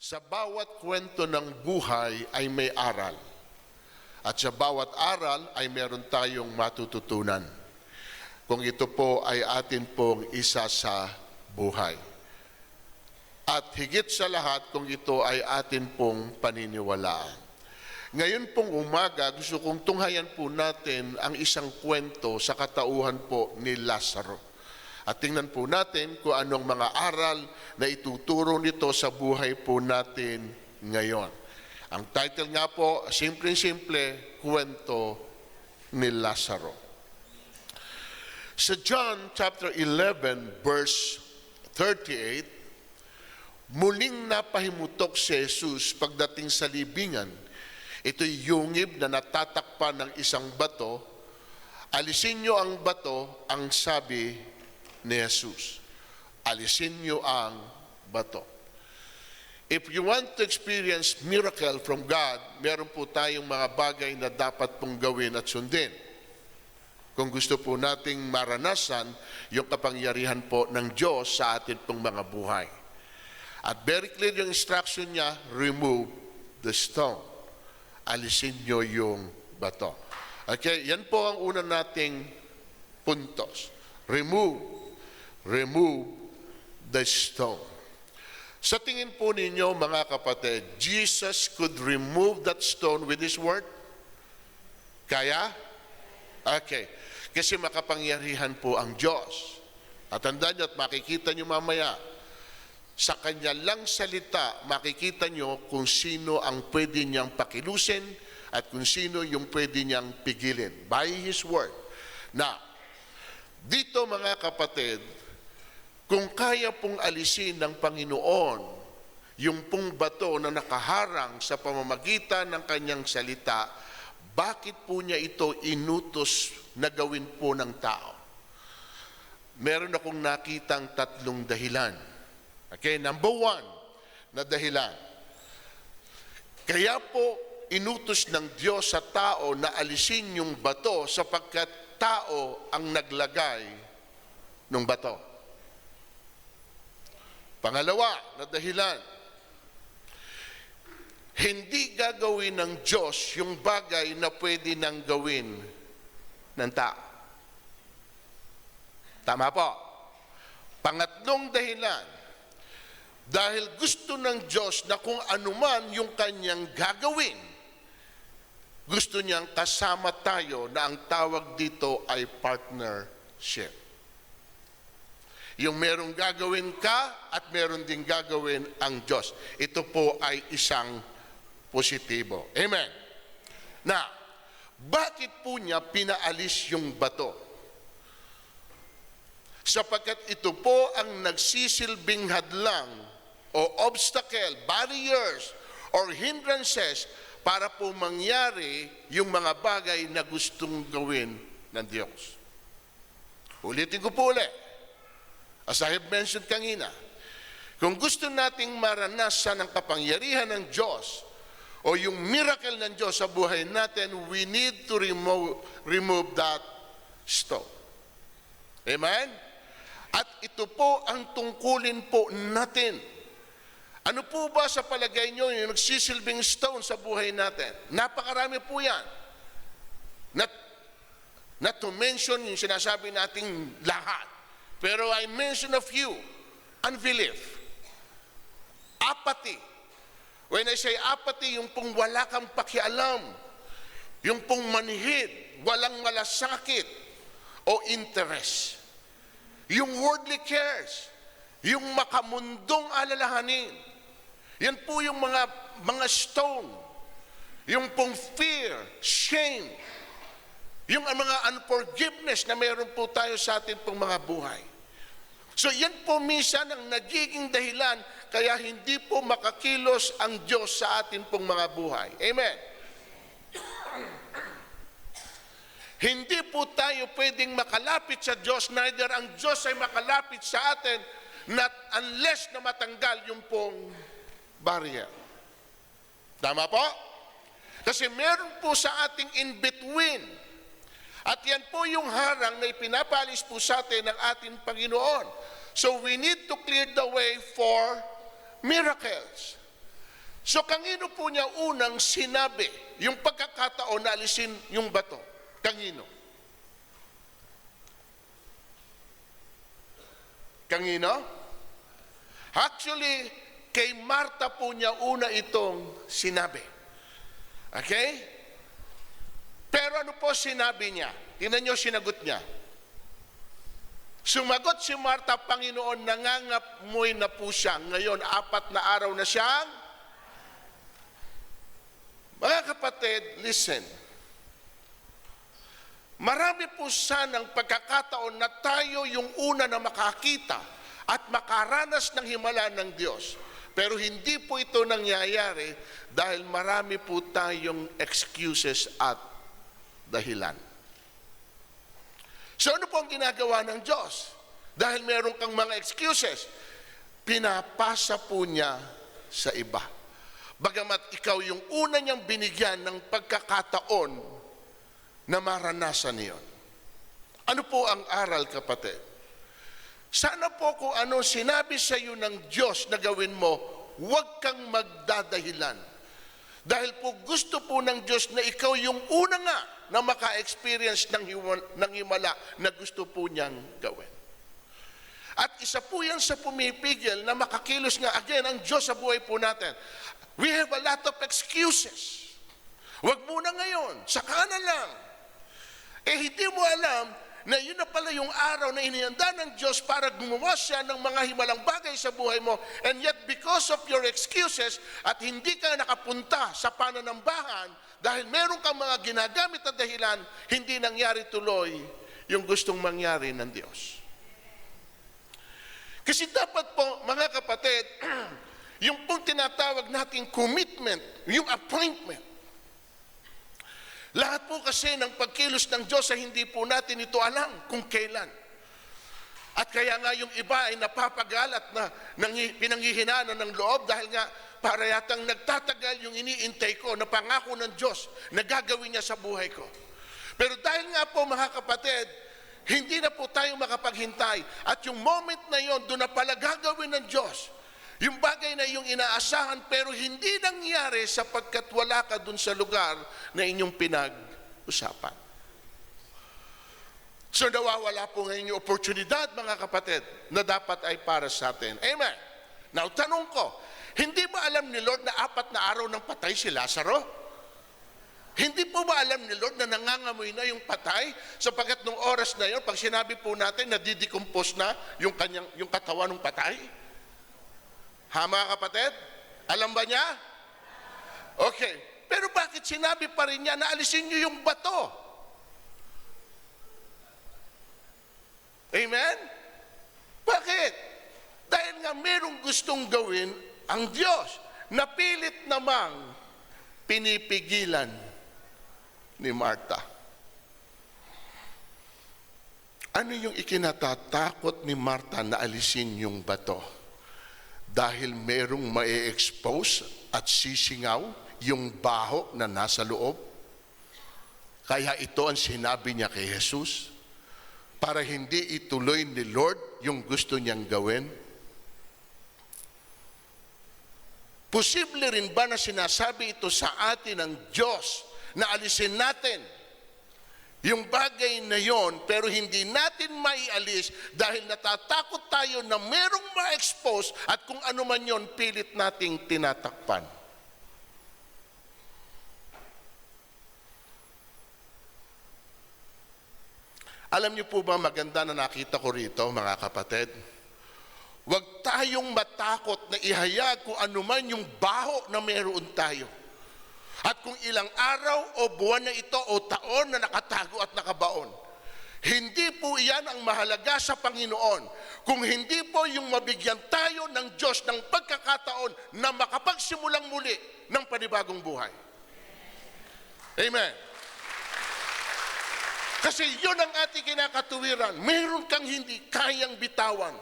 Sa bawat kwento ng buhay ay may aral. At sa bawat aral ay meron tayong matututunan. Kung ito po ay atin pong isa sa buhay. At higit sa lahat kung ito ay atin pong paniniwalaan. Ngayon pong umaga, gusto kong tunghayan po natin ang isang kwento sa katauhan po ni Lazaro. At tingnan po natin kung anong mga aral na ituturo nito sa buhay po natin ngayon. Ang title nga po, simple-simple, Kwento ni Lazaro. Sa John chapter 11 verse 38, muling napahimutok si Jesus pagdating sa libingan. Ito'y yungib na natatakpan ng isang bato. Alisin niyo ang bato, ang sabi ni Jesus. Alisin niyo ang bato. If you want to experience miracle from God, meron po tayong mga bagay na dapat pong gawin at sundin. Kung gusto po nating maranasan yung kapangyarihan po ng Diyos sa atin pong mga buhay. At very clear yung instruction niya, remove the stone. Alisin niyo yung bato. Okay, yan po ang una nating puntos. Remove the stone. Sa tingin po ninyo mga kapatid, Jesus could remove that stone with His word? Kaya? Okay. Kasi makapangyarihan po ang Diyos. At tandaan nyo at makikita nyo mamaya, sa Kanya lang salita, makikita nyo kung sino ang pwede niyang pakilusin at kung sino yung pwede niyang pigilin. By His word. Na, dito mga kapatid, kung kaya pong alisin ng Panginoon yung pong bato na nakaharang sa pamamagitan ng Kanyang salita, bakit po niya ito inutos na gawin po ng tao? Meron akong nakitang tatlong dahilan. Okay, number one na dahilan. Kaya po inutos ng Diyos sa tao na alisin yung bato sapagkat tao ang naglagay ng bato. Pangalawa na dahilan, hindi gagawin ng Diyos yung bagay na pwede nang gawin ng tao. Tama po. Pangatlong dahilan, dahil gusto ng Diyos na kung anuman yung Kanyang gagawin, gusto niyang kasama tayo na ang tawag dito ay partnership. Yung merong gagawin ka at meron din gagawin ang Diyos. Ito po ay isang positibo. Amen. Na, bakit po niya pinaalis yung bato? Sapagkat ito po ang nagsisilbing hadlang o obstacle, barriers, or hindrances para po mangyari yung mga bagay na gustong gawin ng Diyos. Ulitin ko po ulit. As I have mentioned kanina, kung gusto nating maranasan ang kapangyarihan ng Diyos o yung miracle ng Diyos sa buhay natin, we need to remove that stone. Amen? At ito po ang tungkulin po natin. Ano po ba sa palagay nyo yung nagsisilbing stone sa buhay natin? Napakarami po yan. Not to mention yung sinasabi nating lahat. Pero I mention a few. Unbelief. Apathy. When I say apathy, yung pong wala kang pakialam. Yung pong manhid, walang malasakit o interest. Yung worldly cares. Yung makamundong alalahanin. Yan po yung mga stone. Yung pong fear, shame. Yung mga unforgiveness na meron po tayo sa atin pong mga buhay. So yan po minsan ang nagiging dahilan kaya hindi po makakilos ang Diyos sa atin pong mga buhay. Amen. Hindi po tayo pwedeng makalapit sa Diyos, neither ang Diyos ay makalapit sa atin not unless na matanggal yung pong barrier. Tama po? Kasi meron po sa ating in-between. At yan po yung harang na ipinapalis po sa atin ng ating Panginoon. So we need to clear the way for miracles. So kanino po niya unang sinabi yung pagkakataon na alisin yung bato? Kanino? Kanino? Actually, kay Marta po niya una itong sinabi. Okay? Pero ano po sinabi niya? Tingnan niyo sinagot niya. Sumagot si Marta, Panginoon, nangangamoy na po siya. Ngayon, 4 na araw na siyang. Mga kapatid, listen. Marami po sanang pagkakataon na tayo yung una na makakita at makaranas ng himala ng Diyos. Pero hindi po ito nangyayari dahil marami po tayong excuses at dahilan. So ano po ang ginagawa ng Diyos? Dahil meron kang mga excuses, pinapasa po niya sa iba. Bagamat ikaw yung una niyang binigyan ng pagkakataon na maranasan niyon. Ano po ang aral, kapatid? Sana po kung ano sinabi sa iyo ng Diyos na gawin mo, huwag kang magdadahilan. Dahil po gusto po ng Diyos na ikaw yung una nga na maka-experience ng himala na gusto po niyang gawin. At isa po yan sa pumipigil na makakilos nga again ang Diyos sa buhay po natin. We have a lot of excuses. Huwag muna ngayon, saka na lang. Hindi mo alam na yun na pala yung araw na inihanda ng Diyos para gumawa siya ng mga himalang bagay sa buhay mo. And yet because of your excuses at hindi ka nakapunta sa pananambahan dahil meron kang mga ginagamit na dahilan, hindi nangyari tuloy yung gustong mangyari ng Diyos. Kasi dapat po, mga kapatid, yung pong tinatawag nating commitment, yung appointment, lahat po kasi ng pagkilos ng Diyos ay hindi po natin ito alam kung kailan. At kaya nga yung iba ay napapagalat na pinanghihinaan ng loob dahil nga para yatang nagtatagal yung iniintay ko na pangako ng Diyos na gagawin niya sa buhay ko. Pero dahil nga po mga kapatid, hindi na po tayo makapaghintay. At yung moment na yon, doon na pala gagawin ng Diyos. Yung bagay na yung inaasahan pero hindi nangyari sapagkat wala ka dun sa lugar na inyong pinag-usapan. So nawawala po ngayon yung oportunidad, mga kapatid, na dapat ay para sa atin. Amen. Now, tanong ko, hindi ba alam ni Lord na 4 na araw nang patay si Lazaro? Hindi po ba alam ni Lord na nangangamoy na yung patay? Sapagkat nung oras na yun, pag sinabi po natin na didecompose na yung katawan ng patay? Ha, mga kapatid? Alam ba niya? Okay. Pero bakit sinabi pa rin niya na alisin niyo yung bato? Amen? Bakit? Dahil nga merong gustong gawin ang Diyos. Napilit namang pinipigilan ni Marta. Ano yung ikinatatakot ni Marta na alisin yung bato? Dahil merong ma-expose at sisingaw yung baho na nasa loob. Kaya ito ang sinabi niya kay Jesus para hindi ituloy ni Lord yung gusto niyang gawin. Posible rin ba na sinasabi ito sa atin ng Diyos na alisin natin yung bagay na yon, pero hindi natin maialis dahil natatakot tayo na merong ma-expose at kung ano man yon, pilit nating tinatakpan. Alam niyo po ba, maganda na nakita ko rito, mga kapatid? Huwag tayong matakot na ihayag kung ano man yung baho na meron tayo. At kung ilang araw o buwan na ito o taon na nakatago at nakabaon, hindi po iyan ang mahalaga sa Panginoon. Kung hindi po yung mabigyan tayo ng Diyos ng pagkakataon na makapagsimulang muli ng panibagong buhay. Amen. Kasi yun ang ating kinakatuwiran. Meron kang hindi kayang bitawan.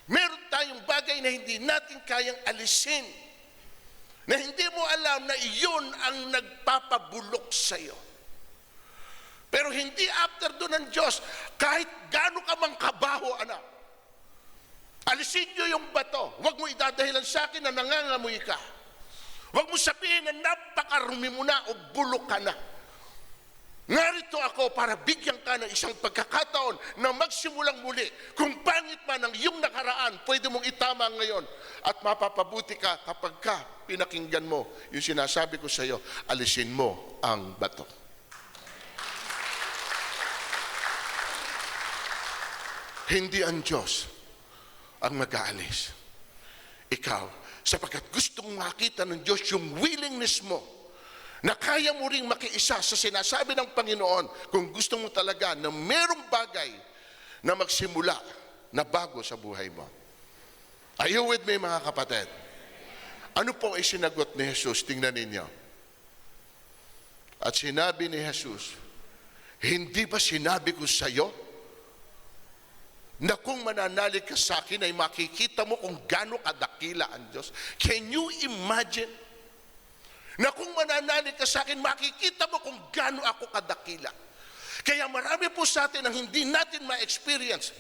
Meron tayong bagay na hindi natin kayang alisin. Na hindi mo alam na iyon ang nagpapabulok sa iyo. Pero hindi after doon ng Diyos, kahit gaano ka mang kabaho, anak, alisin niyo yung bato. Huwag mo idadahilan sa akin na nangangamoy ka. Huwag mo sabihin na napakarumi mo na o bulok ka na. Narito ako para bigyan ka ng isang pagkakataon na magsimulang muli. Kung pangit man ang iyong nakaraan, pwede mong itama ngayon at mapapabuti ka kapag ka pinakinggan mo yung sinasabi ko sa iyo, alisin mo ang bato. Hindi ang Diyos ang mag-aalis. Ikaw, sapagkat gustong makita ng Diyos yung willingness mo na kaya mo ring makiisa sa sinasabi ng Panginoon kung gusto mo talaga na merong bagay na magsimula na bago sa buhay mo. Are you with me, mga kapatid? Ano pong isinagot ni Jesus? Tingnan ninyo. At sinabi ni Jesus, hindi ba sinabi ko sa iyo na kung mananalig ka sa akin ay makikita mo kung gaano kadakila ang Diyos? Can you imagine? Na kung mananalig ka sa akin, makikita mo kung gaano ako kadakila. Kaya marami po sa atin ang hindi natin ma-experience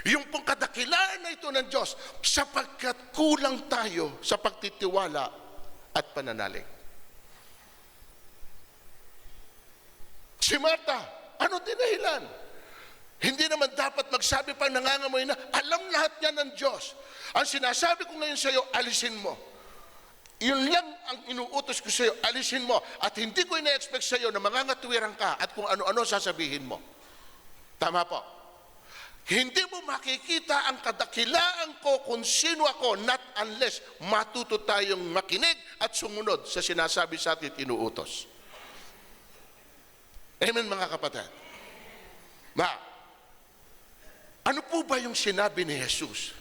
yung pong kadakilaan na ito ng Diyos sapagkat kulang tayo sa pagtitiwala at pananalig. Si Marta, ano tinahilan? Hindi naman dapat magsabi pang nangangamoy na alam lahat niya ng Diyos. Ang sinasabi ko ngayon sa iyo, alisin mo. Yun lang ang inuutos ko sa iyo, alisin mo. At hindi ko ina-expect sa iyo na mangangatwiran ka at kung ano-ano sasabihin mo. Tama po. Hindi mo makikita ang kadakilaan ko kung sino ako, not unless matuto tayong makinig at sumunod sa sinasabi sa atin inuutos. Amen, mga kapatid. Ano po ba yung sinabi ni Jesus?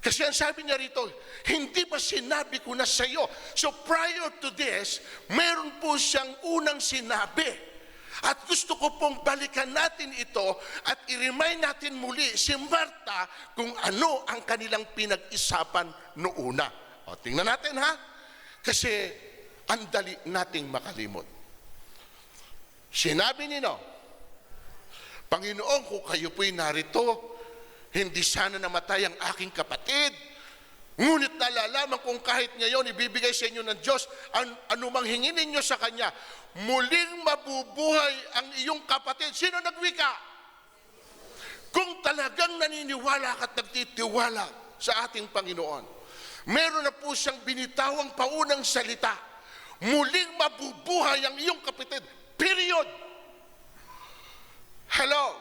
Kasi ang sabi niya rito, hindi ba sinabi ko na sa iyo? So prior to this, meron po siyang unang sinabi. At gusto ko pong balikan natin ito at i-remind natin muli si Marta kung ano ang kanilang pinag-isapan noona. O, tingnan natin ha. Kasi ang dali nating makalimot. Sinabi nino, Panginoon, kung kayo po'y narito, hindi sana namatay ang aking kapatid. Ngunit nalalaman kong kahit ngayon ibibigay sa inyo ng Diyos anumang hingin ninyo sa Kanya, muling mabubuhay ang iyong kapatid. Sino nagwika? Kung talagang naniniwala ka at nagtitiwala sa ating Panginoon, meron na po siyang binitawang paunang salita. Muling mabubuhay ang iyong kapatid. Period. Hello?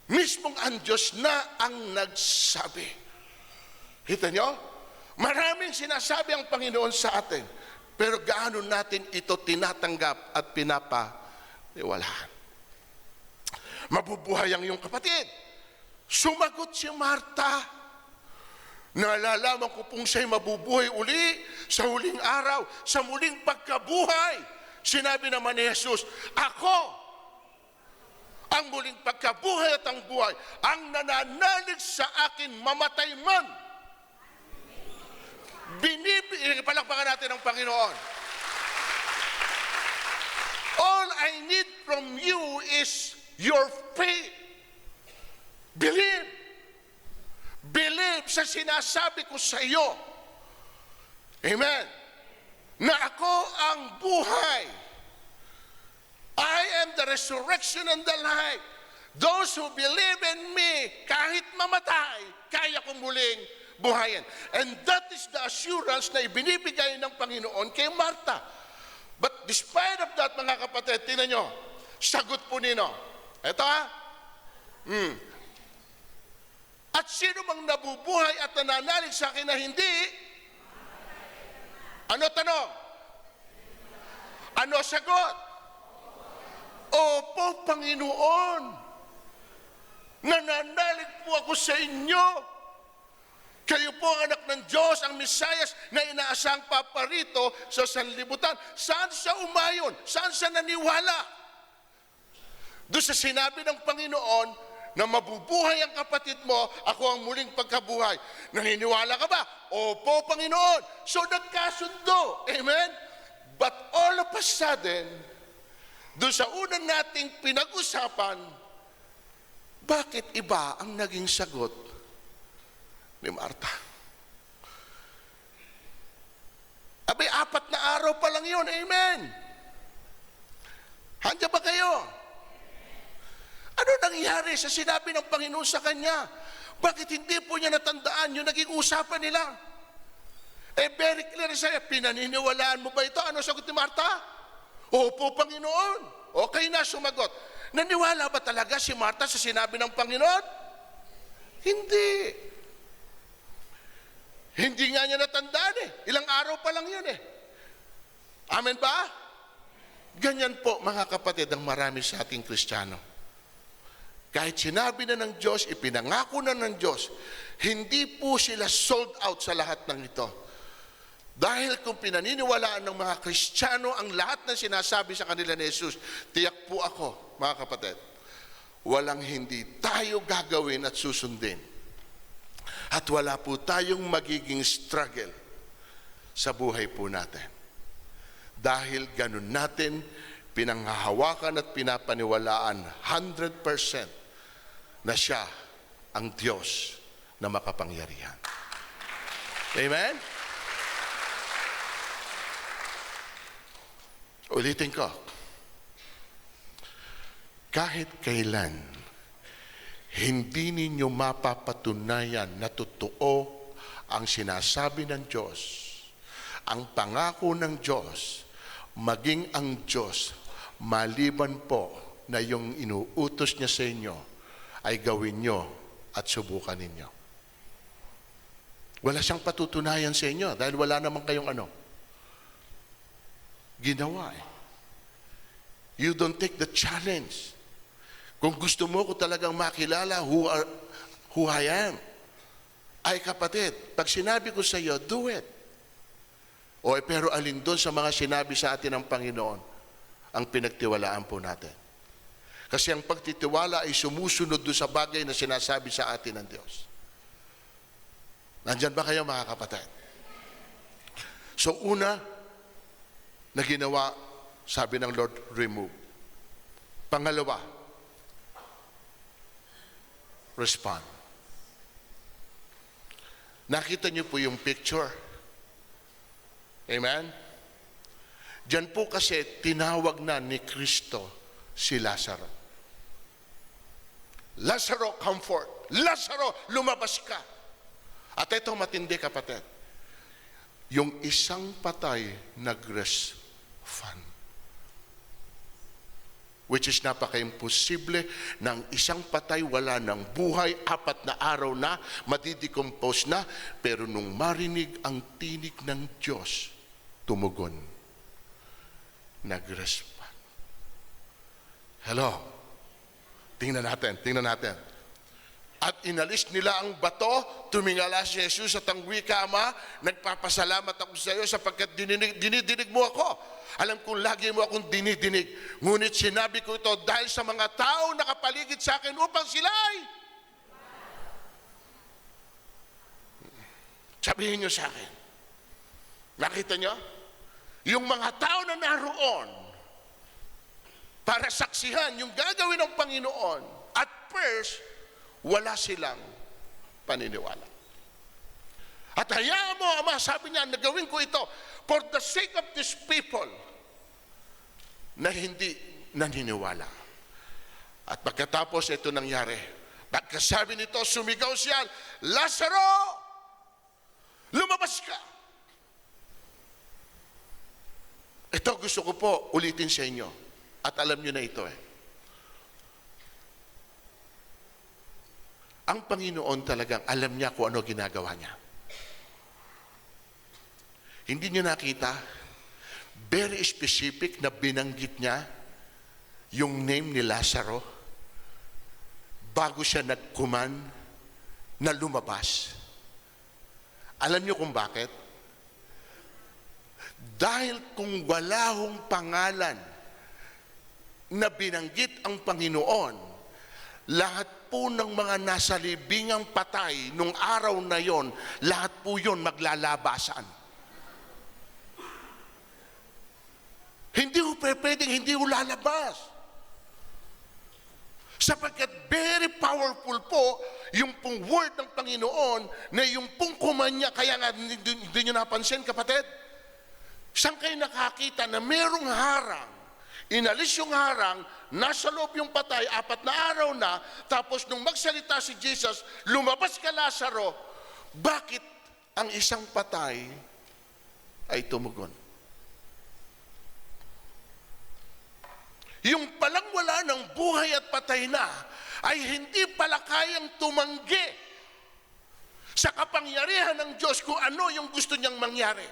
Mismong ang Diyos na ang nagsabi. Kita nyo? Maraming sinasabi ang Panginoon sa atin, pero gaano natin ito tinatanggap at pinapaniwalaan. Mabubuhay ang iyong kapatid. Sumagot si Marta. Nalalaman ko pong siya'y mabubuhay uli sa huling araw, sa muling pagkabuhay. Sinabi naman ni Jesus, ako ang muling pagkabuhay at ang buhay, ang nananalig sa akin mamatay man. Palakpakan natin ang Panginoon. All I need from you is your faith. Believe. Believe sa sinasabi ko sa iyo. Amen. Na ako ang buhay. I am the resurrection and the life. Those who believe in me, kahit mamatay, kaya kong muling buhayin. And that is the assurance na ibinibigay ng Panginoon kay Marta. But despite of that, mga kapatid, tingnan nyo, sagot po nino. Ito ha. At sino mang nabubuhay at nananalig sa akin na hindi? Ano tanong? Ano sagot? Opo, Panginoon, nananalig po ako sa inyo. Kayo po ang anak ng Diyos, ang Mesayas na inaasang paparito sa sanlibutan. Saan siya umayon? Saan siya naniwala? Doon sa sinabi ng Panginoon na mabubuhay ang kapatid mo, ako ang muling pagkabuhay. Naniniwala ka ba? Opo, Panginoon. So nagkasundo. Amen? But all of a sudden, doon sa unang nating pinag-usapan, bakit iba ang naging sagot ni Marta? araw pa lang yun. Amen. Handa ba kayo? Ano nangyari sa sinabi ng Panginoon sa kanya? Bakit hindi po niya natandaan yung naging usapan nila? Very clear sa'yo, pinaniniwalaan mo ba ito? Ano sagot ni Marta? Opo, Panginoon. Okay na, sumagot. Naniwala ba talaga si Marta sa sinabi ng Panginoon? Hindi. Hindi nga niya natandaan eh. Ilang araw pa lang yun eh. Amen ba? Ganyan po, mga kapatid, ang marami sa ating Kristiyano. Kahit sinabi na ng Diyos, ipinangako na ng Diyos, hindi po sila sold out sa lahat ng ito. Dahil kung pinaniniwalaan ng mga Kristiyano ang lahat ng sinasabi sa kanila ni Jesus, tiyak po ako, mga kapatid, walang hindi tayo gagawin at susundin. At wala po tayong magiging struggle sa buhay po natin. Dahil ganun natin pinanghahawakan at pinapaniwalaan 100% na siya ang Diyos na makapangyarihan. Amen? Ulitin ko. Kahit kailan, hindi ninyo mapapatunayan na totoo ang sinasabi ng Diyos, ang pangako ng Diyos, maging ang Diyos, maliban po na yung inuutos niya sa inyo, ay gawin nyo at subukan ninyo. Wala siyang patutunayan sa inyo dahil wala naman kayong ginawa eh. You don't take the challenge. Kung gusto mo ko talagang makilala who I am, ay kapatid, pag sinabi ko sa iyo, do it. Pero alin doon sa mga sinabi sa atin ng Panginoon, ang pinagtiwalaan po natin. Kasi ang pagtitiwala ay sumusunod doon sa bagay na sinasabi sa atin ng Diyos. Nandyan ba kayo, mga kapatid? So una, na ginawa, sabi ng Lord, remove. Pangalawa, respond. Nakita niyo po yung picture. Amen? Diyan po kasi tinawag na ni Kristo si Lazaro. Lazaro, come forth. Lazaro, lumabas ka. At ito matindi, kapatid. Yung isang patay nag-respond. Which is napaka-imposible ng isang patay, wala ng buhay, 4 na araw na, madidecompose na, pero nung marinig ang tinig ng Diyos, tumugon. Nag-respond. Hello? Tingnan natin. At inalis nila ang bato, tumingala si Jesus at ang wika, Ama, nagpapasalamat ako sa iyo sapagkat dinidinig mo ako. Alam kong lagi mo akong dinidinig. Ngunit sinabi ko ito dahil sa mga tao nakapaligid sa akin upang sila'y sabihin nyo sa akin. Nakita nyo? Yung mga tao na naroon para saksihan yung gagawin ng Panginoon, at first, wala silang paniniwala. At hayaan mo, Ama, sabi niya, nagawin ko ito for the sake of these people na hindi naniniwala. At pagkatapos ito nangyari, pagkasabi nito, sumigaw siya, Lazaro, lumabas ka. Ito gusto ko po ulitin sa inyo. At alam niyo na ito Ang Panginoon talagang alam niya kung ano ginagawa niya. Hindi niyo nakita? Very specific na binanggit niya yung name ni Lazaro bago siya nagkuman na lumabas. Alam niyo kung bakit? Dahil kung wala hong pangalan na binanggit ang Panginoon, lahat po ng mga nasa libingang patay nung araw na yon, lahat po yon maglalabasan. Hindi ko pwedeng hindi ko lalabas. Sapagkat very powerful po yung pong word ng Panginoon na yung pong kumanya, kaya nga hindi nyo napansin, kapatid, Saan kayo nakakita na merong harang? Inalis yung harang, nasa loob yung patay, 4 na araw na, tapos nung magsalita si Jesus, lumabas ka Lazaro, bakit ang isang patay ay tumugon? Yung palang wala ng buhay at patay na, ay hindi pala kayang tumanggi sa kapangyarihan ng Diyos kung ano yung gusto niyang mangyari.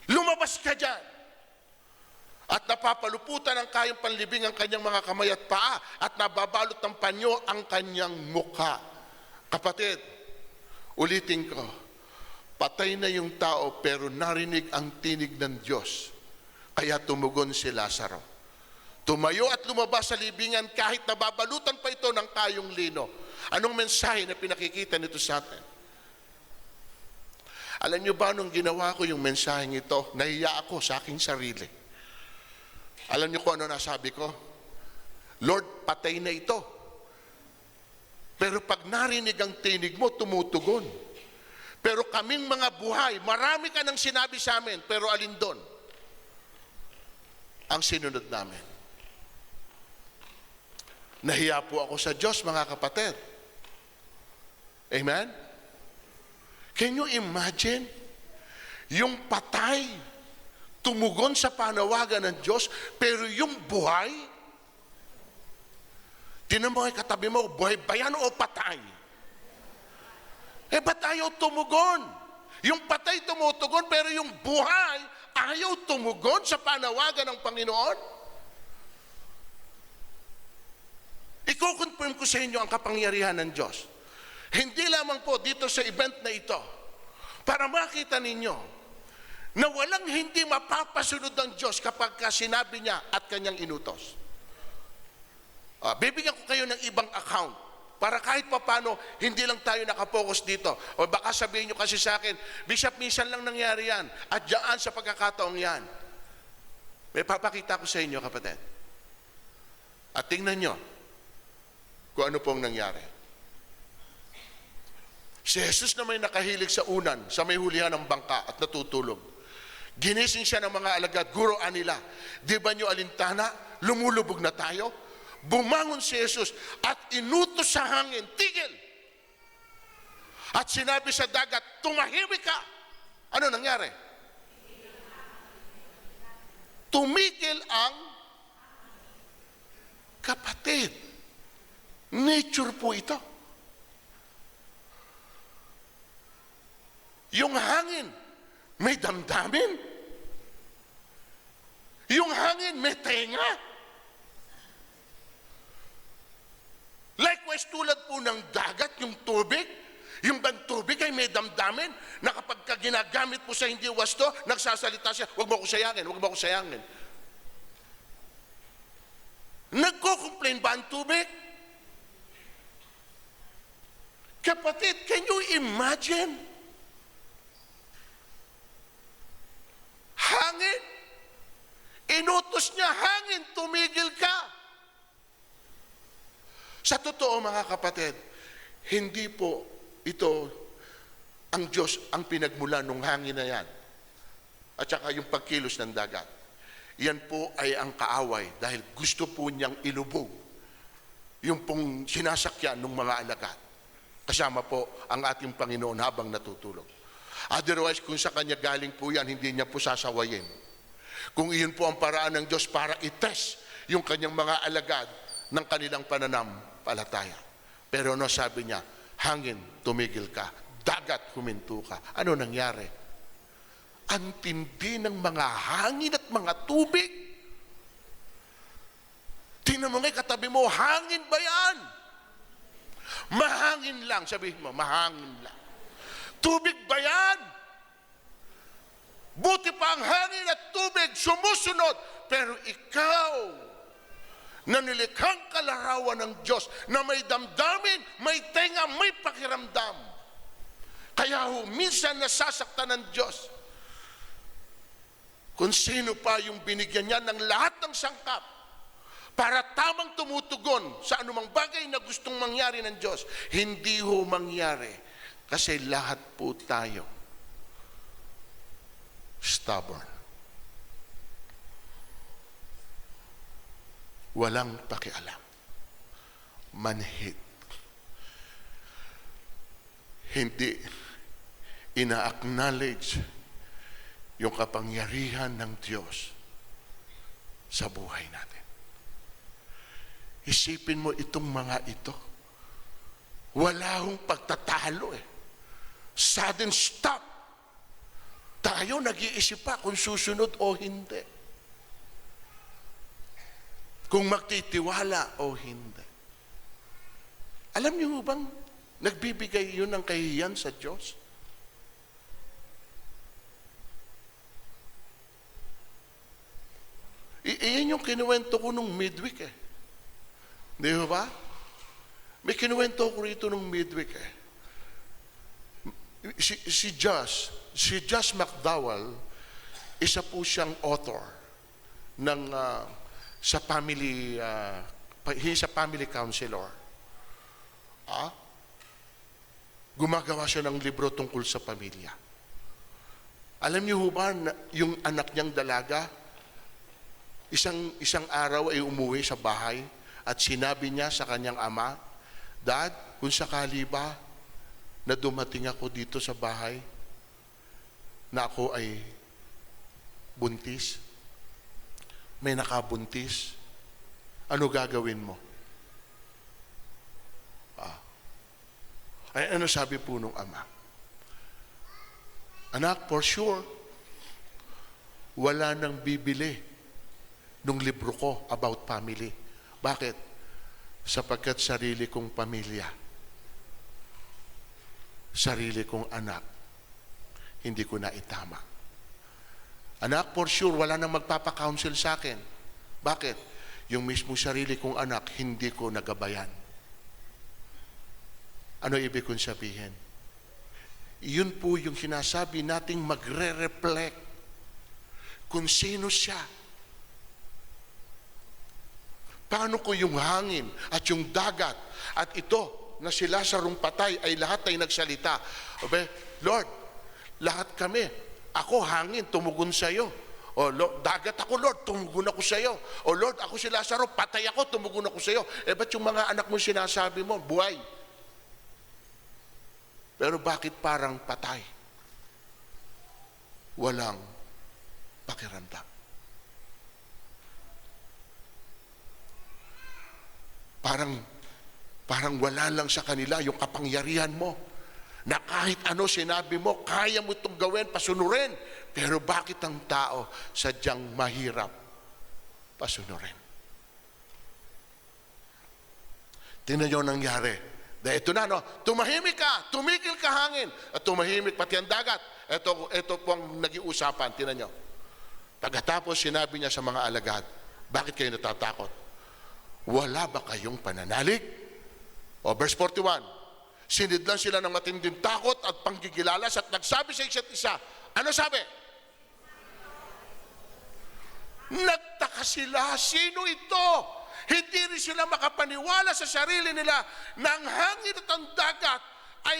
Lumabas ka dyan. At napapaluputan ng kayang panlibing ang kanyang mga kamay at paa at nababalot ng panyo ang kanyang mukha. Kapatid, ulitin ko, patay na yung tao pero narinig ang tinig ng Diyos. Kaya tumugon si Lazaro. Tumayo at lumabas sa libingan kahit nababalutan pa ito ng kayong lino. Anong mensahe na pinakikita nito sa atin? Alam niyo ba nung ginawa ko yung mensaheng ito, nahiya ako sa aking sarili. Alam niyo kung ano nasabi ko? Lord, patay na ito. Pero pag narinig ang tinig mo, tumutugon. Pero kaming mga buhay, marami ka nang sinabi sa amin, pero alin doon? Ang sinunod namin. Nahiya po ako sa Diyos, mga kapatid. Amen? Can you imagine? Yung patay, tumugon sa panawagan ng Diyos, pero yung buhay, tinan mo kay katabi mo, buhay ba yan o patay? Ba't ayaw tumugon? Yung patay tumutugon, pero yung buhay, ayaw tumugon sa panawagan ng Panginoon? Iko-confirm ko sa inyo ang kapangyarihan ng Diyos. Hindi lamang po dito sa event na ito, para makita ninyo, na walang hindi mapapasunod ng Diyos kapag sinabi niya at kanyang inutos. Bibigyan ko kayo ng ibang account para kahit papano hindi lang tayo nakapokus dito. O baka sabihin nyo kasi sa akin, Bishop, minsan lang nangyari yan at diyan sa pagkakataong yan. May papakita ko sa inyo, kapatid. At tingnan nyo kung ano pong nangyari. Si Jesus na may nakahilig sa unan, sa may hulihan ng bangka at natutulog. Ginising siya ng mga alagad, guroan nila. Di ba nyo alintana? Lumulubog na tayo. Bumangon si Jesus at inutos sa hangin, tigil! At sinabi sa dagat, tumahimik ka! Ano nangyari? Tumigil ang kapatid. Nature po ito. Yung hangin, may damdamin. Yung hangin, may tenga. Likewise, tulad po ng dagat, yung tubig, yung bang tubig ay may damdamin na kapag ginagamit mo sa hindi wasto, nagsasalita siya, huwag mo ko sayangin, huwag mo ko sayangin. Nagko-complain ba ang tubig? Kapatid, can you imagine? Hangin. Inutos niya, hangin, tumigil ka. Sa totoo, mga kapatid, hindi po ito ang Diyos ang pinagmula ng hangin na yan. At saka yung pagkilos ng dagat. Yan po ay ang kaaway dahil gusto po niyang ilubog yung pong sinasakyan ng mga alagad. Kasama po ang ating Panginoon habang natutulog. Otherwise, kung sa Kanya galing po yan, hindi niya po sasawayin. Kung iyon po ang paraan ng Diyos para itest yung Kanyang mga alagad ng kanilang pananampalataya. Pero ano sabi niya? Hangin, tumigil ka. Dagat, huminto ka. Ano nangyari? Ang tindi ng mga hangin at mga tubig. Tingnan mo nga katabi mo, hangin ba yan? Mahangin lang, sabihin mo, mahangin lang. Tubig ba yan? Buti pa ang hangin at tubig sumusunod. Pero ikaw, na nilikhang kalarawan ng Diyos, na may damdamin, may tenga, may pakiramdam. Kaya minsan nasasaktan ng Diyos. Kung sino pa yung binigyan niya ng lahat ng sangkap para tamang tumutugon sa anumang bagay na gustong mangyari ng Diyos, hindi ho mangyari. Kasi lahat po tayo stubborn. walang pakialam. Manhid. Hindi ina-acknowledge yung kapangyarihan ng Diyos sa buhay natin. Isipin mo itong mga ito. Wala hong pagtatalo eh. Sudden stop. Tayo nag-iisip pa kung susunod o hindi. Kung magtitiwala o hindi. Alam niyo bang nagbibigay yun ng kahihiyan sa Diyos? Iyan yung kinuwento ko nung midweek eh. Di ba? May kinuwento ko rito nung midweek eh. Si Josh McDowell, isa po siyang author ng sa family, he's a family counselor. Gumagawa siya ng libro tungkol sa pamilya. Alam niyo ba, yung anak niyang dalaga, isang araw ay umuwi sa bahay at sinabi niya sa kanyang ama, Dad, kung sakali ba na dumating ako dito sa bahay na ako ay buntis, may nakabuntis, ano gagawin mo? Ay, ano sabi po nung ama? Anak, for sure, wala nang bibili nung libro ko about family. Bakit? Sapagkat sarili kong pamilya, sarili kong anak, hindi ko na itama. Anak, for sure, wala nang magpapa-counsel sa akin. Bakit? Yung mismo sarili kong anak, hindi ko nagabayan. Ano ibig kong sabihin? Yun po yung sinasabi nating magre-reflect kung sino siya. Paano ko yung hangin at yung dagat at ito na si Lazarong patay ay lahat ay nagsalita. Obe, Lord, lahat kami, ako hangin, tumugon sa iyo. O Lord, dagat ako, Lord, tumugon ako sa iyo. O Lord, ako si Lazaro, patay ako, tumugon ako sa iyo. Ba't yung mga anak mo sinasabi mo, buhay? Pero bakit parang patay? Walang pakiramdam. Parang wala lang sa kanila yung kapangyarihan mo. Na kahit ano sinabi mo, kaya mo itong gawin, pasunurin. Pero bakit ang tao sadyang mahirap pasunurin? Tingnan nyo nangyari. Dahil ito na, no? Tumahimik ka, tumigil ka hangin, at tumahimik pati ang dagat. Ito po ang nag-iusapan, tingnan nyo. Pagkatapos sinabi niya sa mga alagad, bakit kayo natatakot? Wala ba kayong pananalig? O verse 41, sinidlan sila ng matinding takot at panggigilalas at nagsabi sa isa't isa, ano sabi? Nagtaka sila, sino ito? Hindi rin sila makapaniwala sa sarili nila na ang hangin at ang dagat ay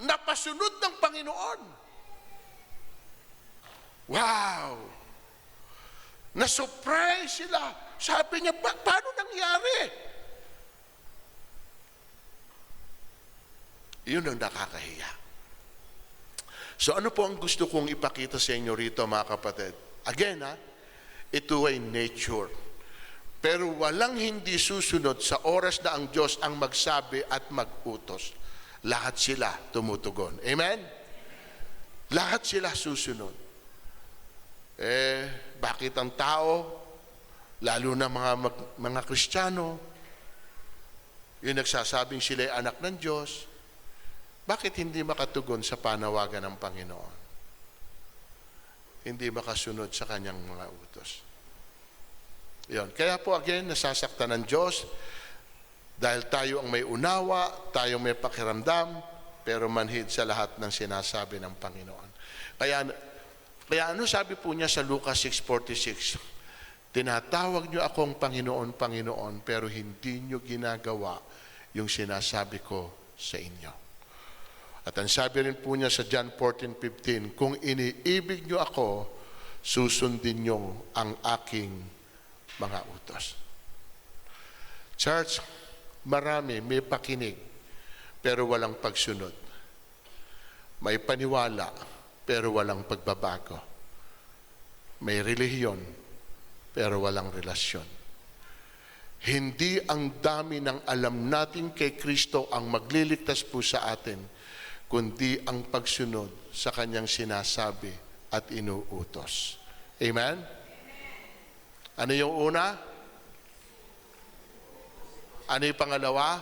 napasunod ng Panginoon. Wow! Na-surprise sila. Sabi niya, paano nangyari? Yun ang nakakahiya. So ano po ang gusto kong ipakita sa inyo rito, mga kapatid? Again, ito ay nature. Pero walang hindi susunod sa oras na ang Diyos ang magsabi at mag-utos. Lahat sila tumutugon. Amen? Lahat sila susunod. Bakit ang tao, lalo na mga Kristiyano, yung nagsasabing sila ay anak ng Diyos, bakit hindi makatugon sa panawagan ng Panginoon? Hindi makasunod sa kanyang mga utos. Yun. Kaya po again, nasasaktan ng Diyos dahil tayo ang may unawa, tayo may pakiramdam, pero manhid sa lahat ng sinasabi ng Panginoon. Kaya ano sabi po niya sa Lucas 6:46? Tinatawag niyo akong Panginoon, Panginoon, pero hindi niyo ginagawa yung sinasabi ko sa inyo. At ang sabi rin po niya sa John 14:15, kung iniibig niyo ako, susundin niyo ang aking mga utos. Church, marami may pakinig pero walang pagsunod. May paniwala pero walang pagbabago. May relihiyon pero walang relasyon. Hindi ang dami ng alam natin kay Kristo ang magliligtas po sa atin, kundi ang pagsunod sa kanyang sinasabi at inuutos. Amen? Ano yung una? Ano yung pangalawa?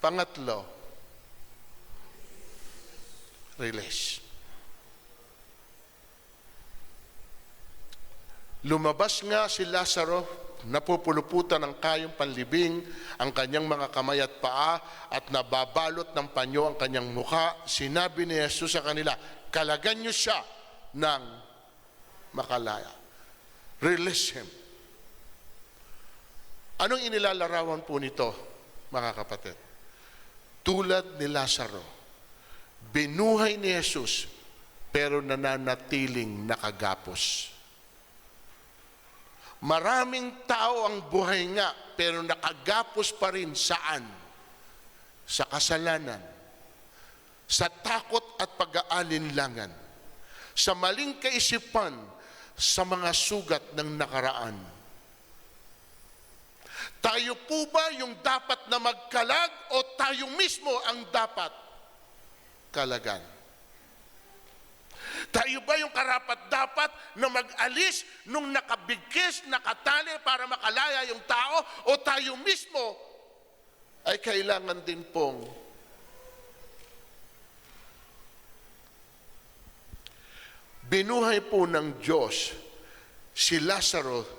Pangatlo, release. Lumabas nga si Lazaro, napupuluputan ng kayong panlibing ang kanyang mga kamay at paa at nababalot ng panyo ang kanyang mukha. Sinabi ni Jesus sa kanila, kalagan niyo siya ng makalaya. Release him. Anong inilalarawan po nito, mga kapatid? Tulad ni Lazaro, binuhay ni Jesus pero nananatiling nakagapos. Maraming tao ang buhay nga pero nakagapos pa rin saan? Sa kasalanan, sa takot at pag-aalinlangan, sa maling kaisipan, sa mga sugat ng nakaraan. Tayo po ba yung dapat na magkalag o tayo mismo ang dapat kalagan? Tayo ba yung karapat-dapat na mag-alis nung nakabigkis, nakatali para makalaya yung tao o tayo mismo ay kailangan din pong binuhay po ng Diyos si Lazaro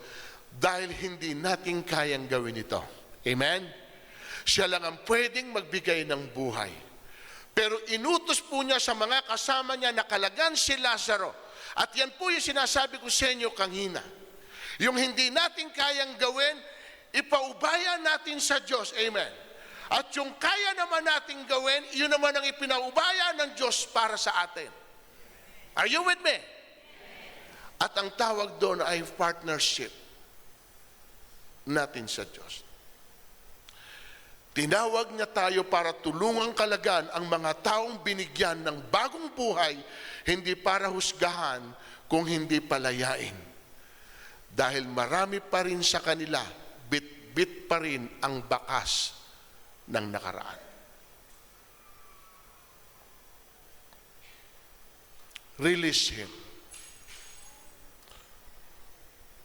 dahil hindi natin kayang gawin ito. Amen? Siya lang ang pwedeng magbigay ng buhay. Pero inutos po niya sa mga kasama niya na kalagan si Lazaro. At yan po yung sinasabi ko sa inyo kanina. Yung hindi natin kayang gawin, ipaubaya natin sa Diyos. Amen? At yung kaya naman natin gawin, yun naman ang ipinaubaya ng Diyos para sa atin. Are you with me? At ang tawag doon ay partnership natin sa Diyos. Tinawag niya tayo para tulungang kalagan ang mga taong binigyan ng bagong buhay, hindi para husgahan, kung hindi palayain. Dahil marami pa rin sa kanila, bit-bit pa rin ang bakas ng nakaraan. Release him.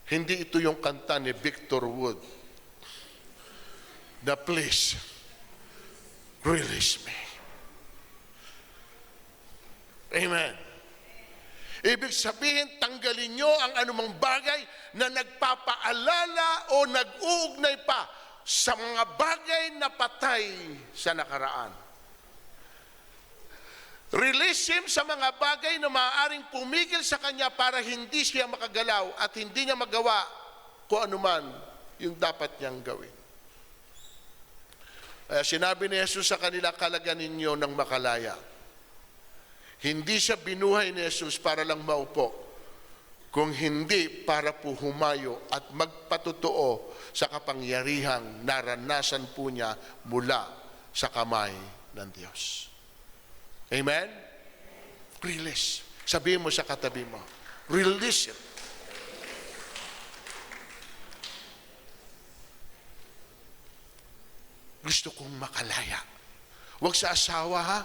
Hindi ito yung kanta ni Victor Wood na please, release me. Amen. Ibig sabihin, tanggalin nyo ang anumang bagay na nagpapaalala o nag-uugnay pa sa mga bagay na patay sa nakaraan. Release him sa mga bagay na maaaring pumigil sa kanya para hindi siya makagalaw at hindi niya magawa kung anuman yung dapat niyang gawin. Sinabi ni Jesus sa kanila, kalaganin niyo ng makalaya. Hindi siya binuhay ni Jesus para lang maupo, kung hindi para po humayo at magpatotoo sa kapangyarihang naranasan po niya mula sa kamay ng Diyos. Amen? Release. Sabihin mo sa katabi mo, release it. Gusto kong makalaya. Huwag sa asawa, ha?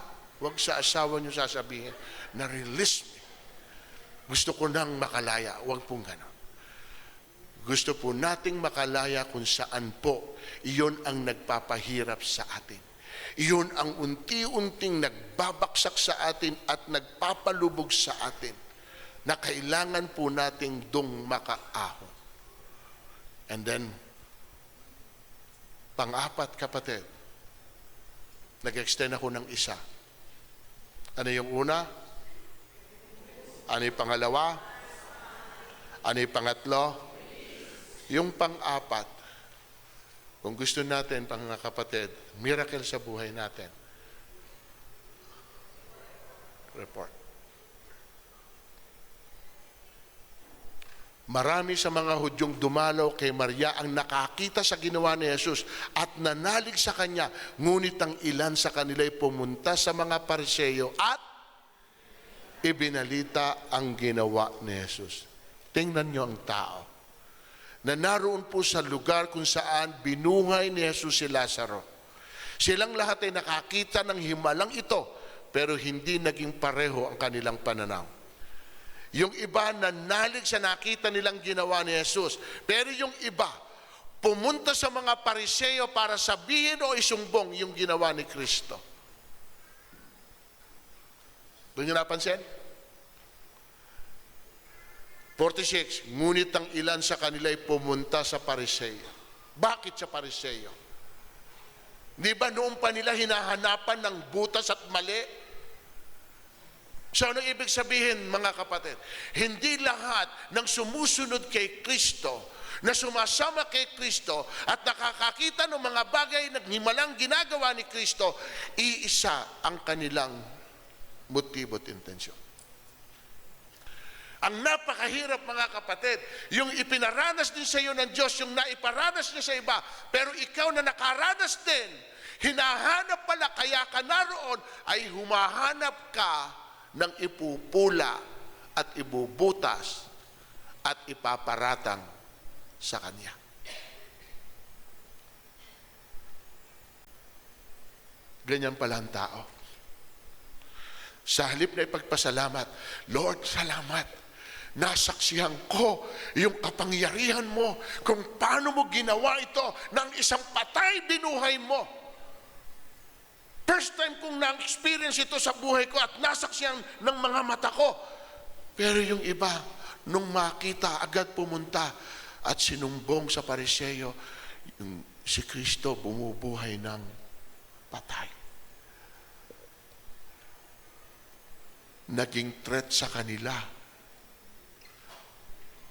Huwag sa asawa niyo sasabihin na release me. Gusto ko nang makalaya. Huwag pong gano'n. Gusto po nating makalaya kung saan po iyon ang nagpapahirap sa atin. Iyon ang unti-unting nagbabaksak sa atin at nagpapalubog sa atin na kailangan po nating dong makaahon. And then, pang-apat, kapatid, nag-extend ako ng isa. Ano yung una? Ano yung pangalawa? Ano yung pangatlo? Yung pang-apat, kung gusto natin, mga kapatid, miracle sa buhay natin. Report. Marami sa mga Hudyong dumalaw kay Maria ang nakakita sa ginawa ni Jesus at nanalig sa kanya, ngunit ang ilan sa kanila'y pumunta sa mga Pariseyo at ibinalita ang ginawa ni Jesus. Tingnan niyo ang tao na naroon po sa lugar kung saan binuhay ni Jesus si Lazaro. Silang lahat ay nakakita ng himalang ito, pero hindi naging pareho ang kanilang pananaw. Yung iba nanalig sa nakita nilang ginawa ni Jesus, pero yung iba pumunta sa mga Pariseo para sabihin o isumbong yung ginawa ni Kristo. Doon niyo napansin? 46, ngunit ang ilan sa kanila ay pumunta sa Pariseo. Bakit sa Pariseo? Di ba noong pa nila hinahanapan ng butas at mali? So ano ibig sabihin, mga kapatid? Hindi lahat ng sumusunod kay Kristo, na sumasama kay Kristo at nakakakita ng mga bagay na himalang ginagawa ni Kristo, iisa ang kanilang motibo at intensyon. Ang napakahirap, mga kapatid, yung ipinaranas din sa iyo ng Diyos, yung naiparanas niya sa iba, pero ikaw na nakaranas din, hinahanap pala, kaya ka naroon, ay humahanap ka ng ipupula at ibubutas at ipaparatang sa Kanya. Ganyan pala ang tao. Sa halip na ipagpasalamat, Lord, salamat. Nasaksihan ko yung kapangyarihan mo kung paano mo ginawa ito ng isang patay binuhay mo. First time kong na-experience ito sa buhay ko at nasaksihan ng mga mata ko. Pero yung iba, nung makita, agad pumunta at sinumbong sa Pariseo, yung si Kristo bumubuhay ng patay. Naging threat sa kanila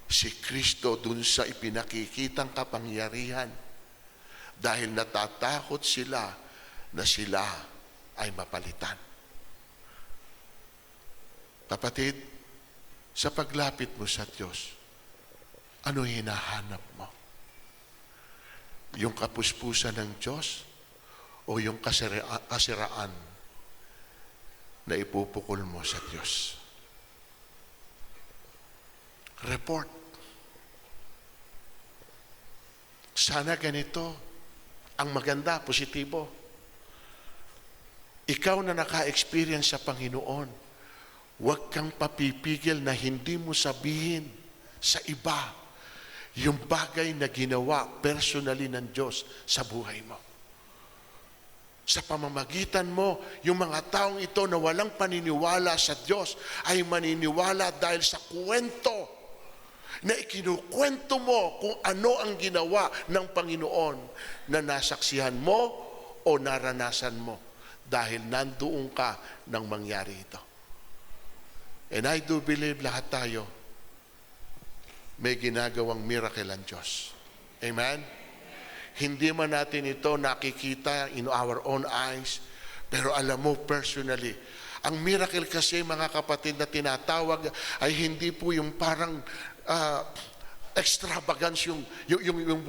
si Kristo dun sa ipinakikitang kapangyarihan dahil natatakot sila na sila ay mapalitan. Kapatid, sa paglapit mo sa Diyos, ano hinahanap mo? Yung kapuspusan ng Diyos o yung kasiraan na ipupukol mo sa Diyos? Report. Sana ganito ang maganda, positibo. Ikaw na naka-experience sa Panginoon, huwag kang papipigil na hindi mo sabihin sa iba yung bagay na ginawa personally ng Diyos sa buhay mo. Sa pamamagitan mo, yung mga taong ito na walang paniniwala sa Diyos ay maniniwala dahil sa kwento na ikinukwento mo kung ano ang ginawa ng Panginoon na nasaksihan mo o naranasan mo dahil nandoon ka nang mangyari ito. And I do believe lahat tayo may ginagawang miracle ang Diyos. Amen? Hindi man natin ito nakikita in our own eyes, pero alam mo personally, ang miracle kasi, mga kapatid, na tinatawag ay hindi po yung parang extravagance, yung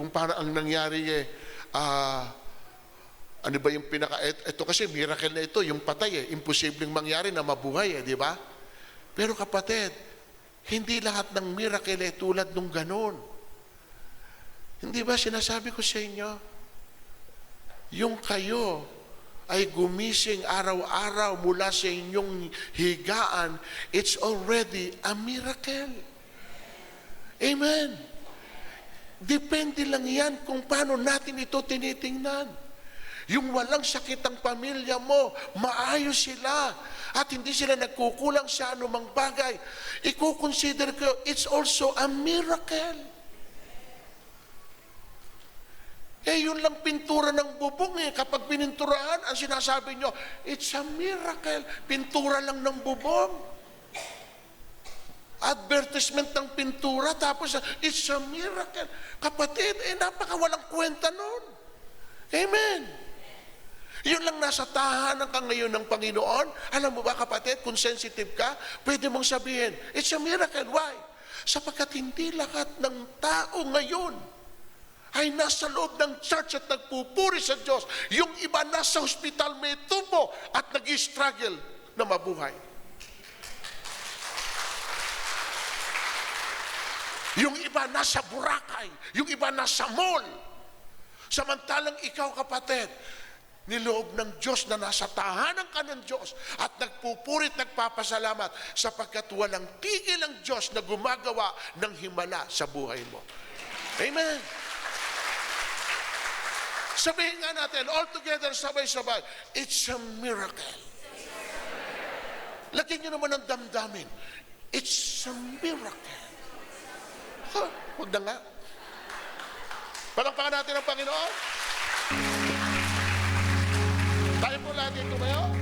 parang ang nangyari ano ba yung ito kasi miracle na ito, yung patay imposibleng mangyari na mabuhay di ba? Pero kapatid, hindi lahat ng miracle tulad nung ganon. Hindi ba sinasabi ko sa inyo, yung kayo ay gumising araw-araw mula sa inyong higaan, it's already a miracle. Amen. Depende lang yan kung paano natin ito tinitingnan. Yung walang sakit ang pamilya mo, maayos sila at hindi sila nagkukulang sa anumang bagay. I-consider ko, it's also a miracle. Yun lang pintura ng bubong Kapag pininturahan, ang sinasabi nyo, it's a miracle. Pintura lang ng bubong. Advertisement ng pintura, tapos it's a miracle. Kapatid, napakawalang kwenta nun. Amen. Yun lang nasa tahanan ka ngayon ng Panginoon. Alam mo ba, kapatid, kung sensitive ka, pwede mong sabihin, it's a miracle. Why? Sapagkat hindi lahat ng tao ngayon ay nasa loob ng church at nagpupuri sa Diyos. Yung iba nasa hospital, may tumbo at nag-struggle na mabuhay. Yung iba nasa Boracay, yung iba nasa mall. Samantalang ikaw, kapatid, niloob ng Diyos na nasa tahanan ka ng Diyos at nagpupuri at nagpapasalamat sapagkat walang tigil ang Diyos na gumagawa ng himala sa buhay mo. Amen. Sabihin nga natin, all together, sabay-sabay, it's a miracle. Lagyan nyo naman ang damdamin. It's a miracle. Huwag na nga. Palakpakan natin ang Panginoon. Tayo po lagi tumayo.